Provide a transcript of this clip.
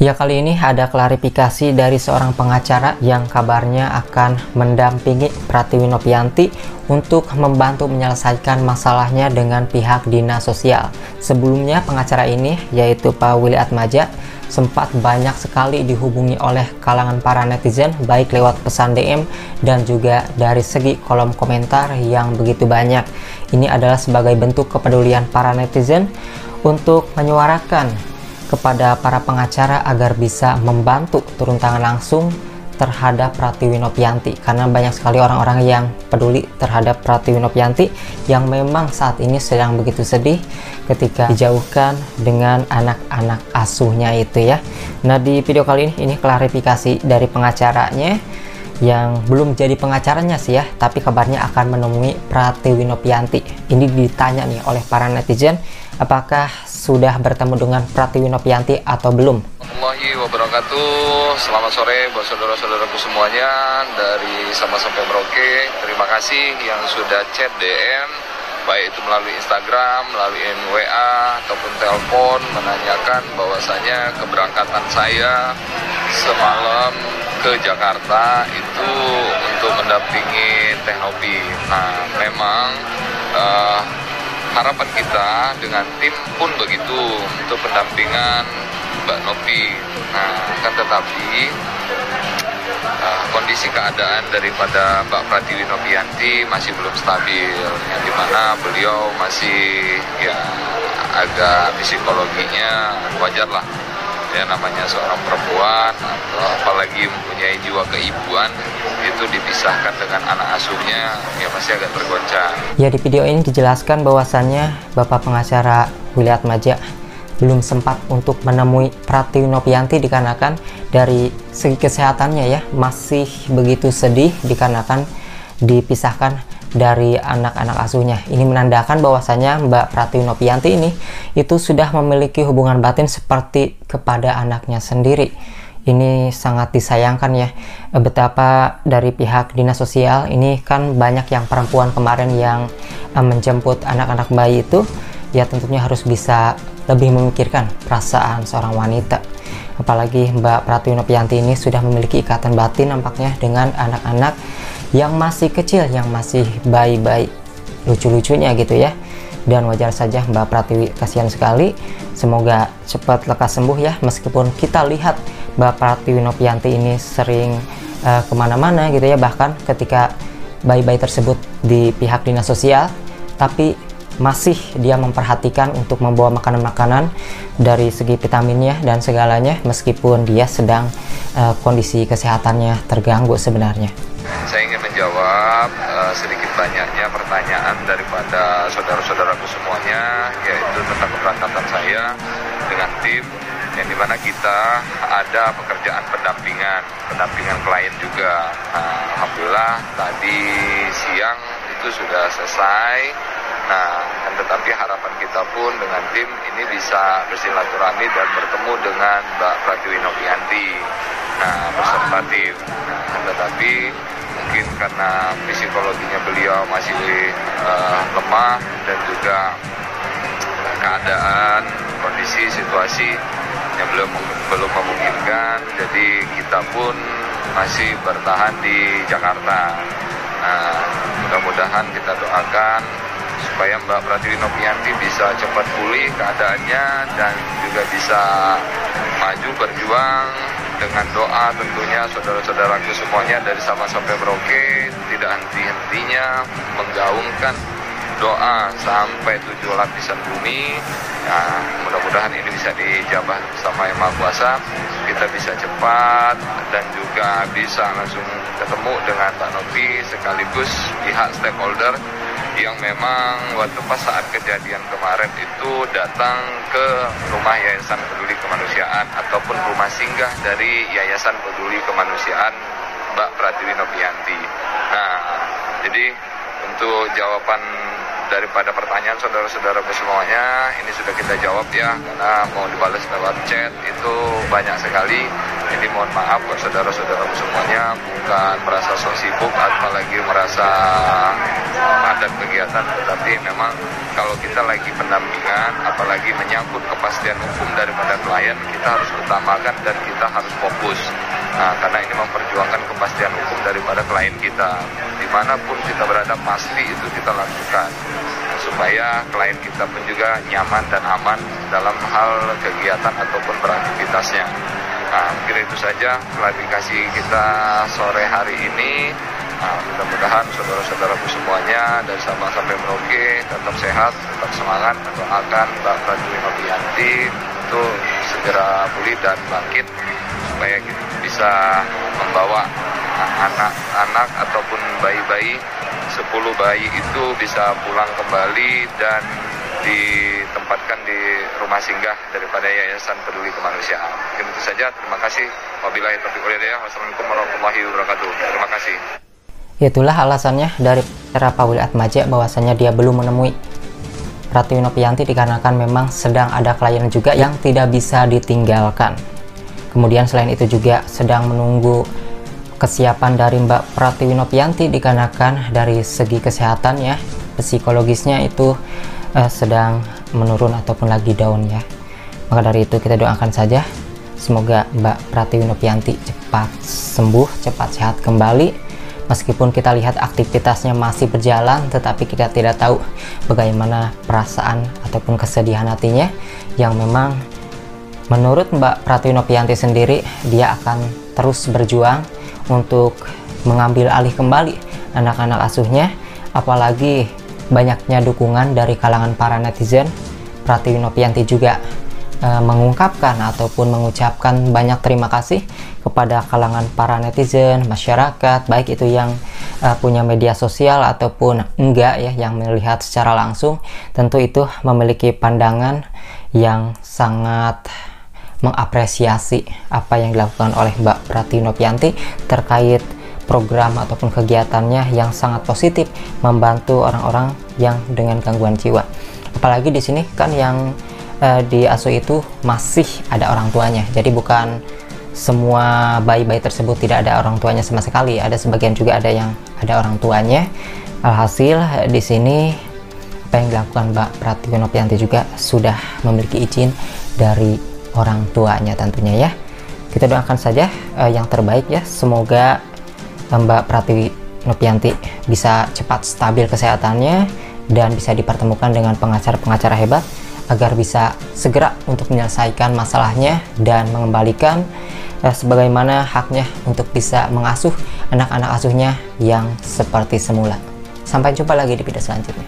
Ya, kali ini ada klarifikasi dari seorang pengacara yang kabarnya akan mendampingi Pratiwi Nopyanti untuk membantu menyelesaikan masalahnya dengan pihak dinas sosial. Sebelumnya pengacara ini, yaitu Pak Willy Atmaja, sempat banyak sekali dihubungi oleh kalangan para netizen, baik lewat pesan DM dan juga dari segi kolom komentar yang begitu banyak. Ini adalah sebagai bentuk kepedulian para netizen untuk menyuarakan kepada para pengacara agar bisa membantu turun tangan langsung terhadap Pratiwi Nopyanti, karena banyak sekali orang-orang yang peduli terhadap Pratiwi Nopyanti yang memang saat ini sedang begitu sedih ketika dijauhkan dengan anak-anak asuhnya itu ya. Nah, di video kali ini klarifikasi dari pengacaranya yang belum jadi pengacaranya sih ya, tapi kabarnya akan menemui Pratiwi Nopyanti. Ini ditanya nih oleh para netizen, apakah sudah bertemu dengan Pratiwi Nopyanti atau belum? Warahmatullahi wabarakatuh. Selamat sore buat saudara-saudaraku semuanya dari Sama Sampai Merauke. Terima kasih yang sudah chat DM, baik itu melalui Instagram, melalui WA ataupun telepon, menanyakan bahwasanya keberangkatan saya semalam ke Jakarta itu untuk mendampingi Teh Nopi. Nah, memang harapan kita dengan tim pun begitu untuk pendampingan Mbak Nopi. Nah, kan tetapi kondisi keadaan daripada Mbak Pratiwi Nopyanti masih belum stabil, yang dimana beliau masih ya agak psikologinya wajar lah ya, namanya seorang perempuan atau apalagi mempunyai jiwa keibuan, itu dipisahkan dengan anak asuhnya ya masih agak tergoncang. Ya, di video ini dijelaskan bahwasannya Bapak pengacara Willy Atmaja belum sempat untuk menemui Pratiwi Nopyanti dikarenakan dari segi kesehatannya ya masih begitu sedih dikarenakan dipisahkan dari anak-anak asuhnya. Ini menandakan bahwasanya Mbak Pratiwi Nopyanti ini itu sudah memiliki hubungan batin seperti kepada anaknya sendiri. Ini sangat disayangkan ya, betapa dari pihak dinas sosial ini kan banyak yang perempuan kemarin yang menjemput anak-anak bayi itu ya, tentunya harus bisa lebih memikirkan perasaan seorang wanita. Apalagi Mbak Pratiwi Nopyanti ini sudah memiliki ikatan batin nampaknya dengan anak-anak yang masih kecil, yang masih bayi-bayi lucu-lucunya gitu ya. Dan wajar saja Mbak Pratiwi, kasihan sekali. Semoga cepat lekas sembuh ya, meskipun kita lihat Mbak Pratiwi Nopyanti ini sering kemana-mana gitu ya, bahkan ketika bayi-bayi tersebut di pihak dinas sosial, tapi masih dia memperhatikan untuk membawa makanan-makanan dari segi vitaminnya dan segalanya, meskipun dia sedang kondisi kesehatannya terganggu sebenarnya. Saya ingin menjawab sedikit banyaknya pertanyaan daripada saudara-saudaraku semuanya, yaitu tentang keberangkatan saya dengan tim, yang dimana kita ada pekerjaan pendampingan klien juga. Nah, alhamdulillah tadi siang itu sudah selesai. Nah, kan tetapi harapan kita pun dengan tim ini bisa bersilaturahmi dan bertemu dengan Mbak Pratiwi Nopyanti. Nah, beserta tim. Nah, kan tetapi mungkin karena psikologinya beliau masih lemah dan juga keadaan, kondisi, situasi yang belum memungkinkan, jadi kita pun masih bertahan di Jakarta. Nah, mudah-mudahan kita doakan supaya Mbak Pratiwi Nopyanti bisa cepat pulih keadaannya dan juga bisa maju berjuang dengan doa tentunya saudara-saudaraku semuanya dari Sama Sampai Merauke tidak henti-hentinya menggaungkan doa sampai 7 lapisan bumi. Nah, mudah-mudahan ini bisa dijabah sama Yang Maha Kuasa, kita bisa cepat dan juga bisa langsung ketemu dengan Mbak Nopi sekaligus pihak stakeholder yang memang waktu pas saat kejadian kemarin itu datang ke rumah Yayasan Peduli Kemanusiaan ataupun rumah singgah dari Yayasan Peduli Kemanusiaan Mbak Pratiwi Nopyanti. Nah, jadi untuk jawaban daripada pertanyaan saudara-saudaraku semuanya ini sudah kita jawab ya, karena mau dibalas lewat chat itu banyak sekali Ini mohon maaf buat saudara-saudaraku semuanya, bukan merasa sok sibuk apalagi merasa padat kegiatan, tetapi memang kalau kita lagi pendampingan, apalagi menyangkut kepastian hukum daripada klien, kita harus utamakan dan kita harus fokus. Nah, karena ini memperjuangkan kepastian hukum daripada klien kita. Dimanapun kita berada, pasti itu kita lakukan. Supaya klien kita pun juga nyaman dan aman dalam hal kegiatan ataupun beraktivitasnya. Nah, mungkin itu saja klarifikasi kita sore hari ini. Nah, mudah-mudahan saudara-saudaraku semuanya dari Sabang sampai Merauke tetap sehat, tetap semangat, doakan Mbak Pratwi Novianti itu segera pulih dan bangkit supaya kita bisa membawa anak-anak ataupun bayi-bayi, 10 bayi itu bisa pulang kembali dan ditempatkan di rumah singgah daripada Yayasan Peduli Kemanusiaan. Mungkin itu saja, terima kasih. Wabillahi taufiq wal hidayah. Wassalamualaikum warahmatullahi wabarakatuh. Terima kasih. Itulah alasannya dari Pak Willy Atmaja bahwasanya dia belum menemui Pratwi Novianti dikarenakan memang sedang ada klien juga yang tidak bisa ditinggalkan. Kemudian selain itu juga sedang menunggu kesiapan dari Mbak Pratwi Novianti dikarenakan dari segi kesehatan ya, psikologisnya itu sedang menurun ataupun lagi down ya. Maka dari itu kita doakan saja semoga Mbak Pratwi Novianti cepat sembuh, cepat sehat kembali. Meskipun kita lihat aktivitasnya masih berjalan, tetapi kita tidak tahu bagaimana perasaan ataupun kesedihan hatinya yang memang menurut Mbak Pratwi Novianti sendiri, dia akan terus berjuang untuk mengambil alih kembali anak-anak asuhnya, apalagi banyaknya dukungan dari kalangan para netizen. Pratwi Novianti juga mengungkapkan ataupun mengucapkan banyak terima kasih kepada kalangan para netizen, masyarakat, baik itu yang punya media sosial ataupun enggak ya, yang melihat secara langsung. Tentu itu memiliki pandangan yang sangat mengapresiasi apa yang dilakukan oleh Mbak Pratwi Novianti terkait program ataupun kegiatannya yang sangat positif membantu orang-orang yang dengan gangguan jiwa. Apalagi di sini kan yang di asuh itu masih ada orang tuanya, jadi bukan semua bayi-bayi tersebut tidak ada orang tuanya sama sekali, ada sebagian juga ada yang ada orang tuanya. Alhasil di sini apa yang dilakukan Mbak Pratwi Novianti juga sudah memiliki izin dari orang tuanya tentunya ya. Kita doakan saja yang terbaik ya, semoga Mbak Pratwi Novianti bisa cepat stabil kesehatannya dan bisa dipertemukan dengan pengacara-pengacara hebat agar bisa segera untuk menyelesaikan masalahnya dan mengembalikan sebagaimana haknya untuk bisa mengasuh anak-anak asuhnya yang seperti semula. Sampai jumpa lagi di video selanjutnya.